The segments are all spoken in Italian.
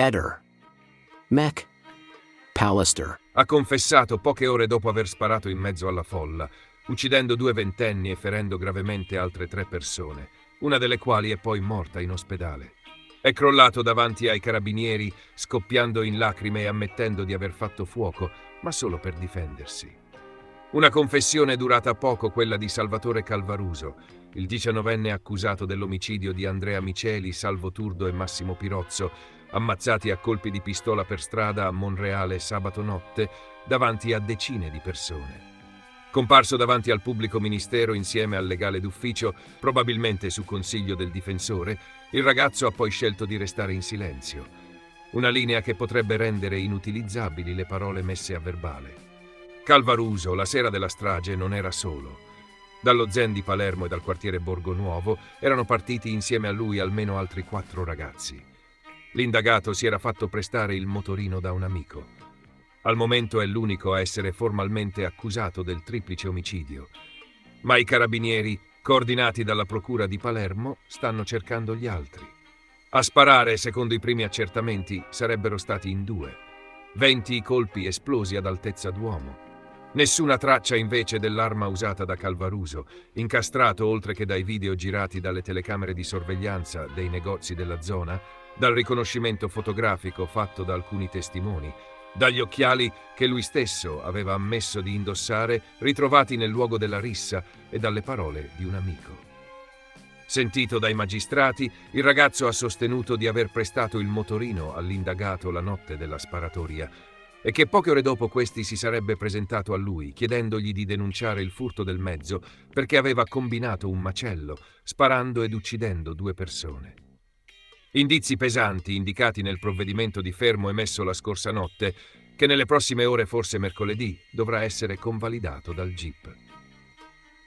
Eder McAllister Ha confessato poche ore dopo aver sparato in mezzo alla folla, uccidendo 2 ventenni e ferendo gravemente altre 3 persone, una delle quali è poi morta in ospedale. È crollato davanti ai carabinieri, scoppiando in lacrime e ammettendo di aver fatto fuoco, ma solo per difendersi. Una confessione durata poco, quella di Salvatore Calvaruso, il 19enne accusato dell'omicidio di Andrea Miceli, Salvo Turdo e Massimo Pirozzo, ammazzati a colpi di pistola per strada a Monreale sabato notte davanti a decine di persone. Comparso davanti al pubblico ministero insieme al legale d'ufficio, probabilmente su consiglio del difensore, il ragazzo ha poi scelto di restare in silenzio. Una linea che potrebbe rendere inutilizzabili le parole messe a verbale. Calvaruso, la sera della strage, non era solo. Dallo Zen di Palermo e dal quartiere Borgo Nuovo erano partiti insieme a lui almeno altri 4 ragazzi. L'indagato si era fatto prestare il motorino da un amico. Al momento è l'unico a essere formalmente accusato del triplice omicidio. Ma i carabinieri, coordinati dalla procura di Palermo, stanno cercando gli altri. A sparare, secondo i primi accertamenti, sarebbero stati in 2. 20 i colpi esplosi ad altezza d'uomo. Nessuna traccia invece dell'arma usata da Calvaruso, incastrato oltre che dai video girati dalle telecamere di sorveglianza dei negozi della zona, dal riconoscimento fotografico fatto da alcuni testimoni, dagli occhiali che lui stesso aveva ammesso di indossare ritrovati nel luogo della rissa e dalle parole di un amico. Sentito dai magistrati, il ragazzo ha sostenuto di aver prestato il motorino all'indagato la notte della sparatoria e che poche ore dopo questi si sarebbe presentato a lui chiedendogli di denunciare il furto del mezzo perché aveva combinato un macello, sparando ed uccidendo 2 persone. Indizi pesanti indicati nel provvedimento di fermo emesso la scorsa notte, che nelle prossime ore, forse mercoledì, dovrà essere convalidato dal GIP.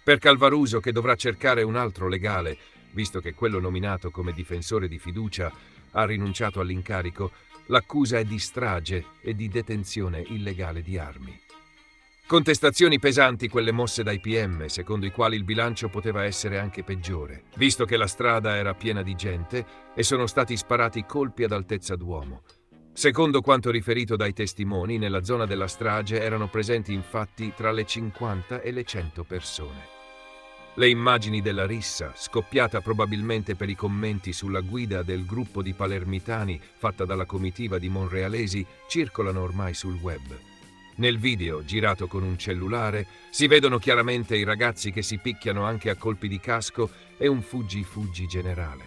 Per Calvaruso, che dovrà cercare un altro legale, visto che quello nominato come difensore di fiducia ha rinunciato all'incarico, l'accusa è di strage e di detenzione illegale di armi. Contestazioni pesanti quelle mosse dai PM, secondo i quali il bilancio poteva essere anche peggiore, visto che la strada era piena di gente e sono stati sparati colpi ad altezza d'uomo. Secondo quanto riferito dai testimoni, nella zona della strage erano presenti infatti tra le 50 e le 100 persone. Le immagini della rissa, scoppiata probabilmente per i commenti sulla guida del gruppo di palermitani fatta dalla comitiva di monrealesi, circolano ormai sul web. Nel video, girato con un cellulare, si vedono chiaramente i ragazzi che si picchiano anche a colpi di casco e un fuggi-fuggi generale.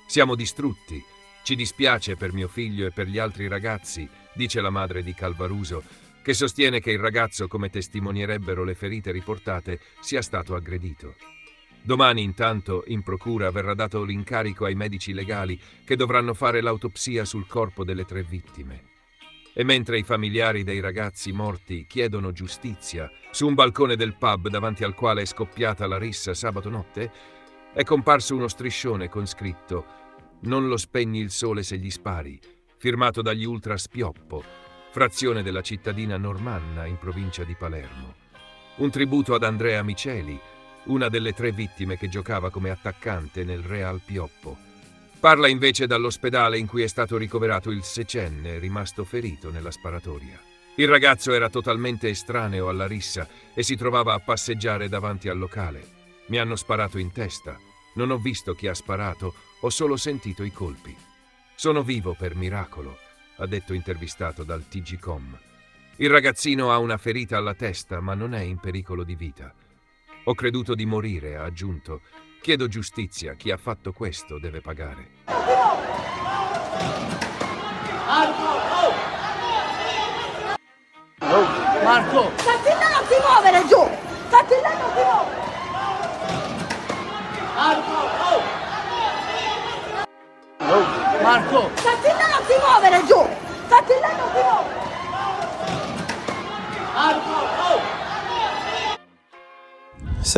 Siamo distrutti. Ci dispiace per mio figlio e per gli altri ragazzi, dice la madre di Calvaruso, che sostiene che il ragazzo, come testimonierebbero le ferite riportate, sia stato aggredito. Domani, intanto, in procura verrà dato l'incarico ai medici legali che dovranno fare l'autopsia sul corpo delle 3 vittime. E mentre i familiari dei ragazzi morti chiedono giustizia, su un balcone del pub davanti al quale è scoppiata la rissa sabato notte, è comparso uno striscione con scritto «Non lo spegni il sole se gli spari», firmato dagli Ultra Spioppo, frazione della cittadina Normanna in provincia di Palermo. Un tributo ad Andrea Miceli, una delle 3 vittime che giocava come attaccante nel Real Pioppo. Parla invece dall'ospedale in cui è stato ricoverato il 6enne, rimasto ferito nella sparatoria. Il ragazzo era totalmente estraneo alla rissa e si trovava a passeggiare davanti al locale. Mi hanno sparato in testa. Non ho visto chi ha sparato, ho solo sentito i colpi. Sono vivo per miracolo, ha detto intervistato dal TG.com. Il ragazzino ha una ferita alla testa, ma non è in pericolo di vita. Ho creduto di morire, ha aggiunto. Chiedo giustizia, chi ha fatto questo deve pagare. Marco! Catilla non ti muovere giù! Catilla non ti muovere! Marco! Catilla non ti muovere giù! Catilla non ti muovere!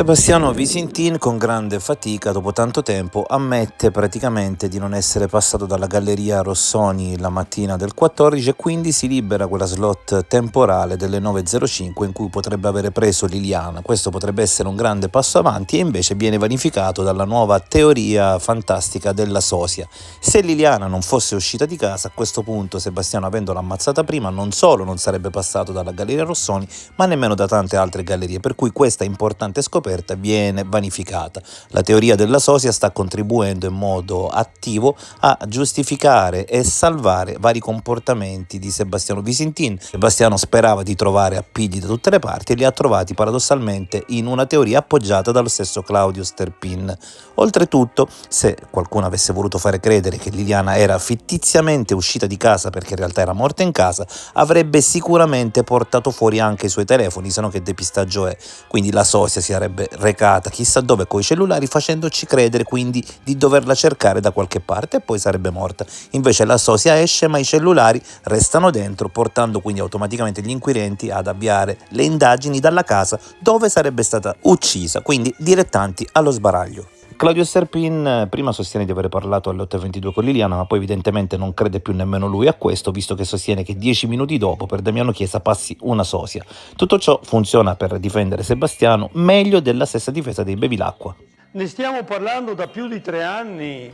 Sebastiano Visintin con grande fatica dopo tanto tempo ammette praticamente di non essere passato dalla Galleria Rossoni la mattina del 14 e quindi si libera quella slot temporale delle 9.05 in cui potrebbe avere preso Liliana. Questo potrebbe essere un grande passo avanti e invece viene vanificato dalla nuova teoria fantastica della sosia. Se Liliana non fosse uscita di casa, a questo punto Sebastiano, avendola ammazzata prima, non solo non sarebbe passato dalla Galleria Rossoni ma nemmeno da tante altre gallerie, per cui questa importante scoperta viene vanificata. La teoria della sosia sta contribuendo in modo attivo a giustificare e salvare vari comportamenti di Sebastiano Visintin. Sebastiano sperava di trovare appigli da tutte le parti e li ha trovati paradossalmente in una teoria appoggiata dallo stesso Claudio Sterpin. Oltretutto, se qualcuno avesse voluto fare credere che Liliana era fittiziamente uscita di casa perché in realtà era morta in casa, avrebbe sicuramente portato fuori anche i suoi telefoni, se no che depistaggio è? Quindi la sosia si sarebbe recata chissà dove coi cellulari, facendoci credere quindi di doverla cercare da qualche parte e poi sarebbe morta. Invece la sosia esce ma i cellulari restano dentro, portando quindi automaticamente gli inquirenti ad avviare le indagini dalla casa dove sarebbe stata uccisa, quindi dilettanti allo sbaraglio. Claudio Sterpin prima sostiene di aver parlato alle 8.22 con Liliana, ma poi evidentemente non crede più nemmeno lui a questo, visto che sostiene che 10 minuti dopo per Damiano Chiesa passi una sosia. Tutto ciò funziona per difendere Sebastiano meglio della stessa difesa dei Bevilacqua. Ne stiamo parlando da più di 3 anni,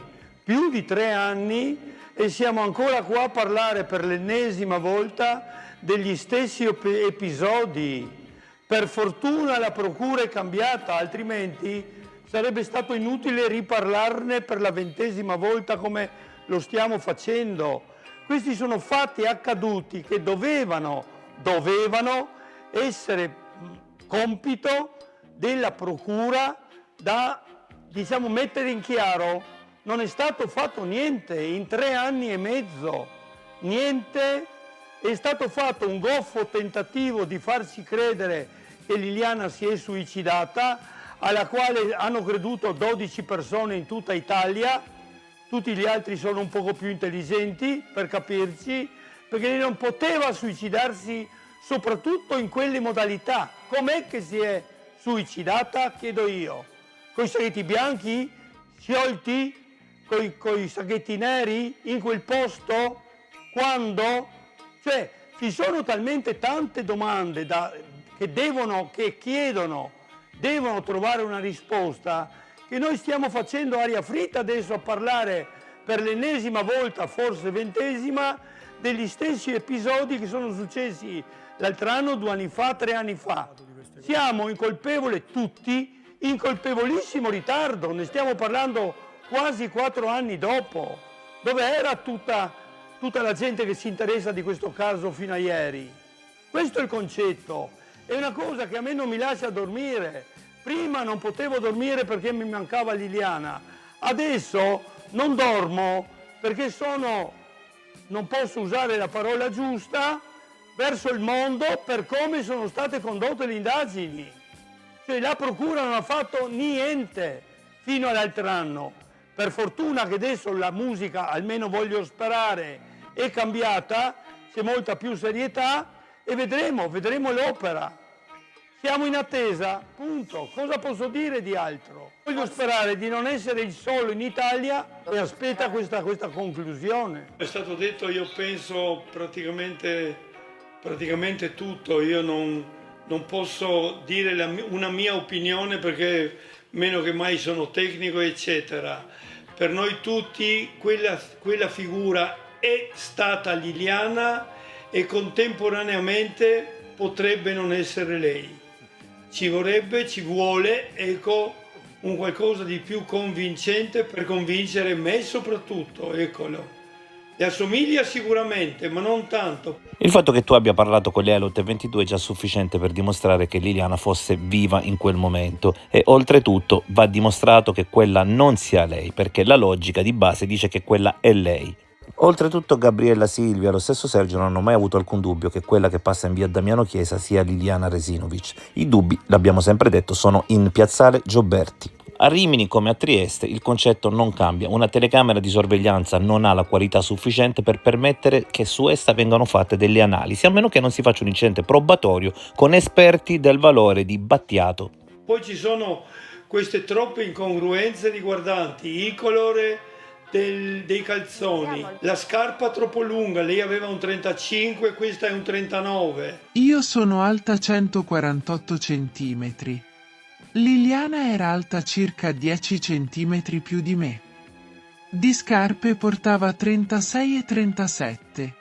e siamo ancora qua a parlare per l'ennesima volta degli stessi episodi. Per fortuna la procura è cambiata, altrimenti sarebbe stato inutile riparlarne per la 20ª volta come lo stiamo facendo. Questi sono fatti accaduti che dovevano essere compito della procura da, mettere in chiaro. Non è stato fatto niente in 3 anni e mezzo, niente. È stato fatto un goffo tentativo di farci credere che Liliana si è suicidata, alla quale hanno creduto 12 persone in tutta Italia. Tutti gli altri sono un poco più intelligenti, per capirci, perché lei non poteva suicidarsi, soprattutto in quelle modalità. Com'è che si è suicidata, chiedo io? Con i sacchetti bianchi, sciolti, con i sacchetti neri, in quel posto? Quando? Cioè, ci sono talmente tante domande che devono trovare una risposta, che noi stiamo facendo aria fritta adesso a parlare per l'ennesima volta, forse 20ª, degli stessi episodi che sono successi l'altro anno, 2 anni fa, 3 anni fa. Siamo incolpevoli tutti, in colpevolissimo ritardo, ne stiamo parlando quasi 4 anni dopo. Dove era tutta la gente che si interessa di questo caso fino a ieri? Questo è il concetto. È una cosa che a me non mi lascia dormire. Prima non potevo dormire perché mi mancava Liliana. Adesso non dormo perché non posso usare la parola giusta, verso il mondo per come sono state condotte le indagini. Cioè la procura non ha fatto niente fino all'altro anno. Per fortuna che adesso la musica, almeno voglio sperare, è cambiata, c'è molta più serietà, e vedremo l'opera. Siamo in attesa, punto. Cosa posso dire di altro? Voglio sperare di non essere il solo in Italia e aspetta questa conclusione. È stato detto, io penso praticamente tutto. Io non posso dire una mia opinione perché meno che mai sono tecnico, eccetera. Per noi tutti quella figura è stata Liliana e contemporaneamente potrebbe non essere lei. Ci vuole, un qualcosa di più convincente per convincere me soprattutto, eccolo. Le assomiglia sicuramente, ma non tanto. Il fatto che tu abbia parlato con lei alle 8.22 è già sufficiente per dimostrare che Liliana fosse viva in quel momento, e oltretutto va dimostrato che quella non sia lei, perché la logica di base dice che quella è lei. Oltretutto Gabriella, Silvia e lo stesso Sergio non hanno mai avuto alcun dubbio che quella che passa in via Damiano Chiesa sia Liliana Resinovic. I dubbi, l'abbiamo sempre detto, sono in piazzale Gioberti. A Rimini come a Trieste il concetto non cambia, una telecamera di sorveglianza non ha la qualità sufficiente per permettere che su essa vengano fatte delle analisi, a meno che non si faccia un incidente probatorio con esperti del valore di Battiato. Poi ci sono queste troppe incongruenze riguardanti il colore dei calzoni, la scarpa troppo lunga, lei aveva un 35, questa è un 39. Io sono alta 148 centimetri. Liliana era alta circa 10 centimetri più di me. Di scarpe portava 36 e 37,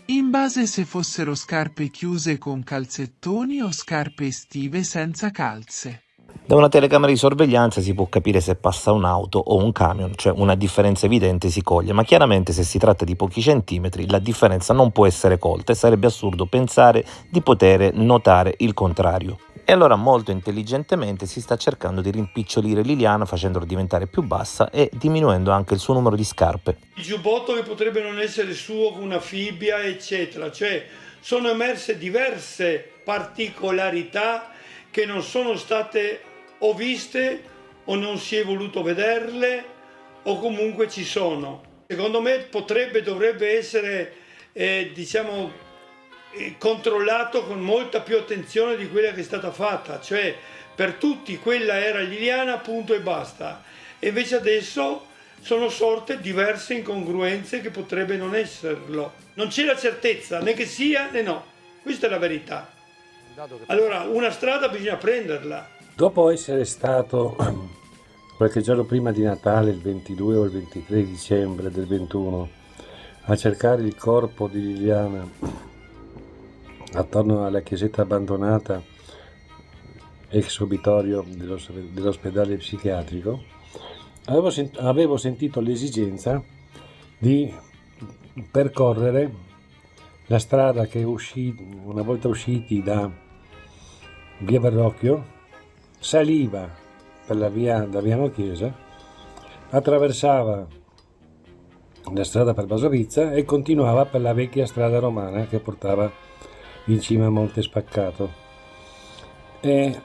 in base se fossero scarpe chiuse con calzettoni o scarpe estive senza calze. Da una telecamera di sorveglianza si può capire se passa un'auto o un camion, cioè una differenza evidente si coglie, ma chiaramente se si tratta di pochi centimetri la differenza non può essere colta e sarebbe assurdo pensare di poter notare il contrario. E allora molto intelligentemente si sta cercando di rimpicciolire Liliana facendola diventare più bassa e diminuendo anche il suo numero di scarpe. Il giubbotto che potrebbe non essere suo con una fibbia, eccetera, cioè sono emerse diverse particolarità che non sono state o viste o non si è voluto vederle o comunque ci sono. Secondo me dovrebbe essere controllato con molta più attenzione di quella che è stata fatta, cioè per tutti quella era Liliana, punto e basta. E invece adesso sono sorte diverse incongruenze che potrebbe non esserlo. Non c'è la certezza né che sia né no, questa è la verità. Allora una strada bisogna prenderla. Dopo essere stato qualche giorno prima di Natale, il 22 o il 23 dicembre del 21, a cercare il corpo di Liliana attorno alla chiesetta abbandonata ex obitorio dell'ospedale psichiatrico, avevo sentito l'esigenza di percorrere la strada che una volta usciti da via Verrocchio saliva per la via Damiano Chiesa, attraversava la strada per Basovizza e continuava per la vecchia strada romana che portava in cima a Monte Spaccato. E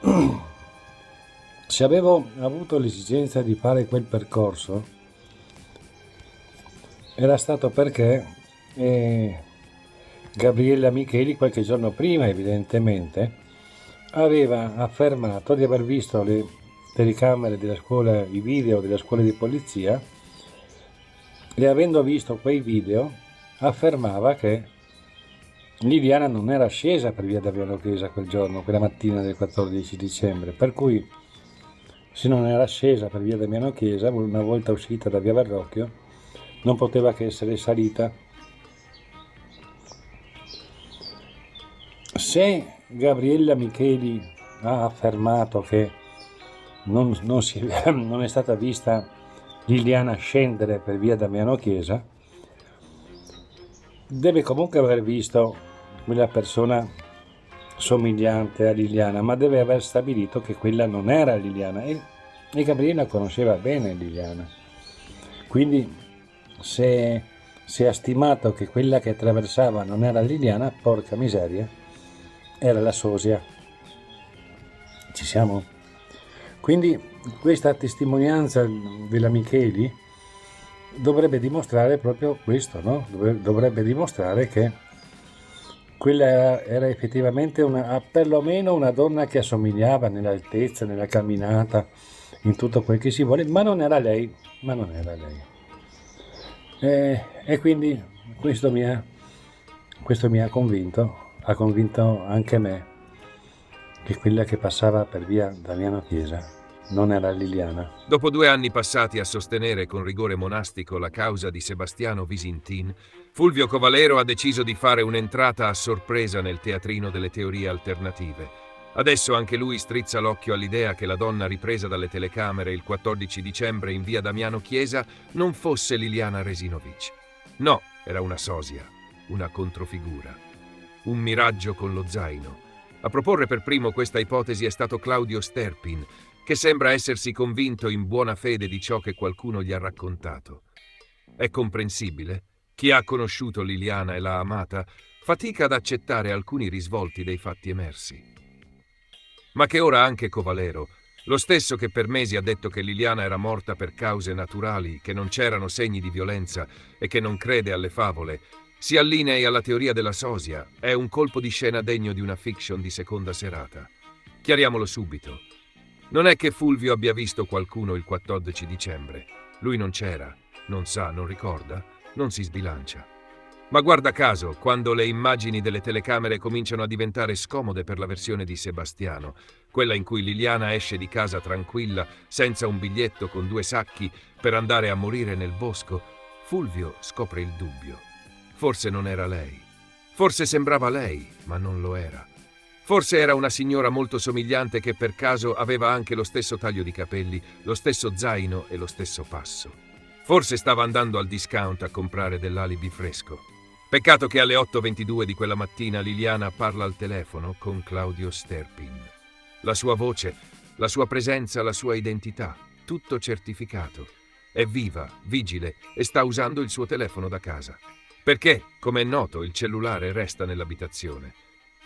se avevo avuto l'esigenza di fare quel percorso era stato perché Gabriella Micheli qualche giorno prima evidentemente aveva affermato di aver visto le telecamere della scuola, i video della scuola di polizia, e avendo visto quei video affermava che Liliana non era scesa per via Damiano Chiesa quel giorno, quella mattina del 14 dicembre, per cui se non era scesa per via Damiano Chiesa, una volta uscita da via Verrocchio, non poteva che essere salita. Se Gabriella Micheli ha affermato che non è stata vista Liliana scendere per via Damiano Chiesa, deve comunque aver visto quella persona somigliante a Liliana, ma deve aver stabilito che quella non era Liliana e Gabriella conosceva bene Liliana. Quindi se ha stimato che quella che attraversava non era Liliana, porca miseria, era la sosia. Ci siamo? Quindi questa testimonianza della Micheli dovrebbe dimostrare proprio questo, no? Dovrebbe dimostrare che quella era effettivamente perlomeno una donna che assomigliava nell'altezza, nella camminata, in tutto quel che si vuole, ma non era lei. E quindi questo mi ha convinto. Ha convinto anche me che quella che passava per via Damiano Chiesa non era Liliana. Dopo 2 anni passati a sostenere con rigore monastico la causa di Sebastiano Visintin, Fulvio Covalero ha deciso di fare un'entrata a sorpresa nel teatrino delle teorie alternative. Adesso anche lui strizza l'occhio all'idea che la donna ripresa dalle telecamere il 14 dicembre in via Damiano Chiesa non fosse Liliana Resinovic. No, era una sosia, una controfigura. Un miraggio con lo zaino. A proporre per primo questa ipotesi è stato Claudio Sterpin, che sembra essersi convinto in buona fede di ciò che qualcuno gli ha raccontato. È comprensibile. Chi ha conosciuto Liliana e l'ha amata fatica ad accettare alcuni risvolti dei fatti emersi. Ma che ora anche Covalero, lo stesso che per mesi ha detto che Liliana era morta per cause naturali, che non c'erano segni di violenza e che non crede alle favole, si allinei alla teoria della sosia, è un colpo di scena degno di una fiction di seconda serata. Chiariamolo subito. Non è che Fulvio abbia visto qualcuno il 14 dicembre. Lui non c'era, non sa, non ricorda, non si sbilancia. Ma guarda caso, quando le immagini delle telecamere cominciano a diventare scomode per la versione di Sebastiano, quella in cui Liliana esce di casa tranquilla, senza un biglietto con 2 sacchi, per andare a morire nel bosco, Fulvio scopre il dubbio. Forse non era lei. Forse sembrava lei, ma non lo era. Forse era una signora molto somigliante che per caso aveva anche lo stesso taglio di capelli, lo stesso zaino e lo stesso passo. Forse stava andando al discount a comprare dell'alibi fresco. Peccato che alle 8:22 di quella mattina Liliana parla al telefono con Claudio Sterpin. La sua voce, la sua presenza, la sua identità, tutto certificato. È viva, vigile e sta usando il suo telefono da casa. Perché, come è noto, il cellulare resta nell'abitazione.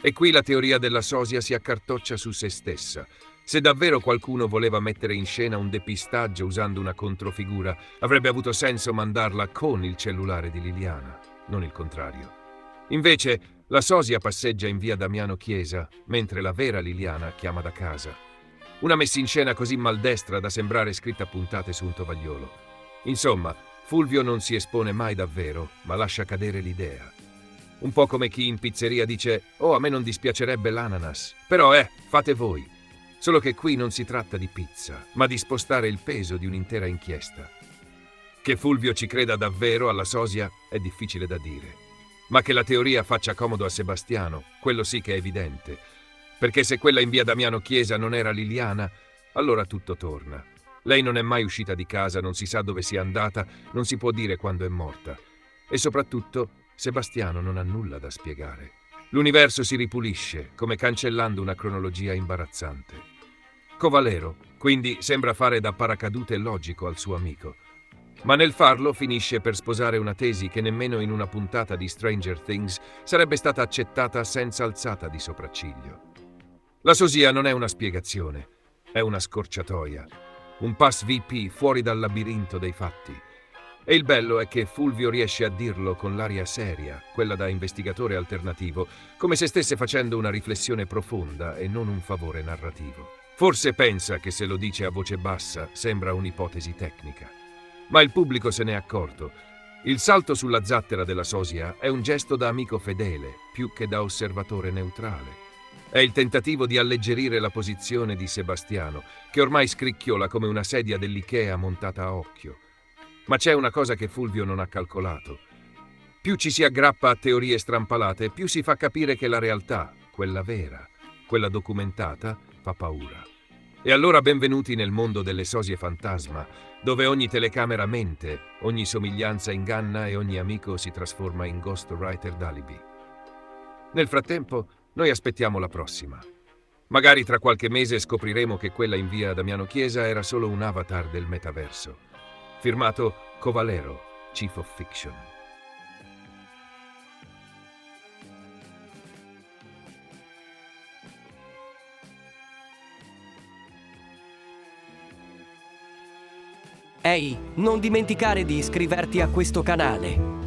E qui la teoria della sosia si accartoccia su se stessa. Se davvero qualcuno voleva mettere in scena un depistaggio usando una controfigura, avrebbe avuto senso mandarla con il cellulare di Liliana, non il contrario. Invece, la sosia passeggia in via Damiano Chiesa, mentre la vera Liliana chiama da casa. Una messa in scena così maldestra da sembrare scritta a puntate su un tovagliolo. Insomma, Fulvio non si espone mai davvero, ma lascia cadere l'idea. Un po' come chi in pizzeria dice «Oh, a me non dispiacerebbe l'ananas, però fate voi». Solo che qui non si tratta di pizza, ma di spostare il peso di un'intera inchiesta. Che Fulvio ci creda davvero alla sosia è difficile da dire. Ma che la teoria faccia comodo a Sebastiano, quello sì che è evidente. Perché se quella in via Damiano Chiesa non era Liliana, allora tutto torna. Lei non è mai uscita di casa, non si sa dove sia andata, non si può dire quando è morta. E soprattutto, Sebastiano non ha nulla da spiegare. L'universo si ripulisce, come cancellando una cronologia imbarazzante. Covalero, quindi, sembra fare da paracadute logico al suo amico. Ma nel farlo finisce per sposare una tesi che nemmeno in una puntata di Stranger Things sarebbe stata accettata senza alzata di sopracciglio. La sosia non è una spiegazione, è una scorciatoia. Un pass VP fuori dal labirinto dei fatti. E il bello è che Fulvio riesce a dirlo con l'aria seria, quella da investigatore alternativo, come se stesse facendo una riflessione profonda e non un favore narrativo. Forse pensa che se lo dice a voce bassa sembra un'ipotesi tecnica. Ma il pubblico se n'è accorto. Il salto sulla zattera della sosia è un gesto da amico fedele, più che da osservatore neutrale. È il tentativo di alleggerire la posizione di Sebastiano, che ormai scricchiola come una sedia dell'Ikea montata a occhio. Ma c'è una cosa che Fulvio non ha calcolato. Più ci si aggrappa a teorie strampalate, più si fa capire che la realtà, quella vera, quella documentata, fa paura. E allora benvenuti nel mondo delle sosie fantasma, dove ogni telecamera mente, ogni somiglianza inganna e ogni amico si trasforma in ghostwriter d'alibi. Nel frattempo, noi aspettiamo la prossima. Magari tra qualche mese scopriremo che quella in via Damiano Chiesa era solo un avatar del metaverso. Firmato Covalero, Chief of Fiction. Ehi, non dimenticare di iscriverti a questo canale.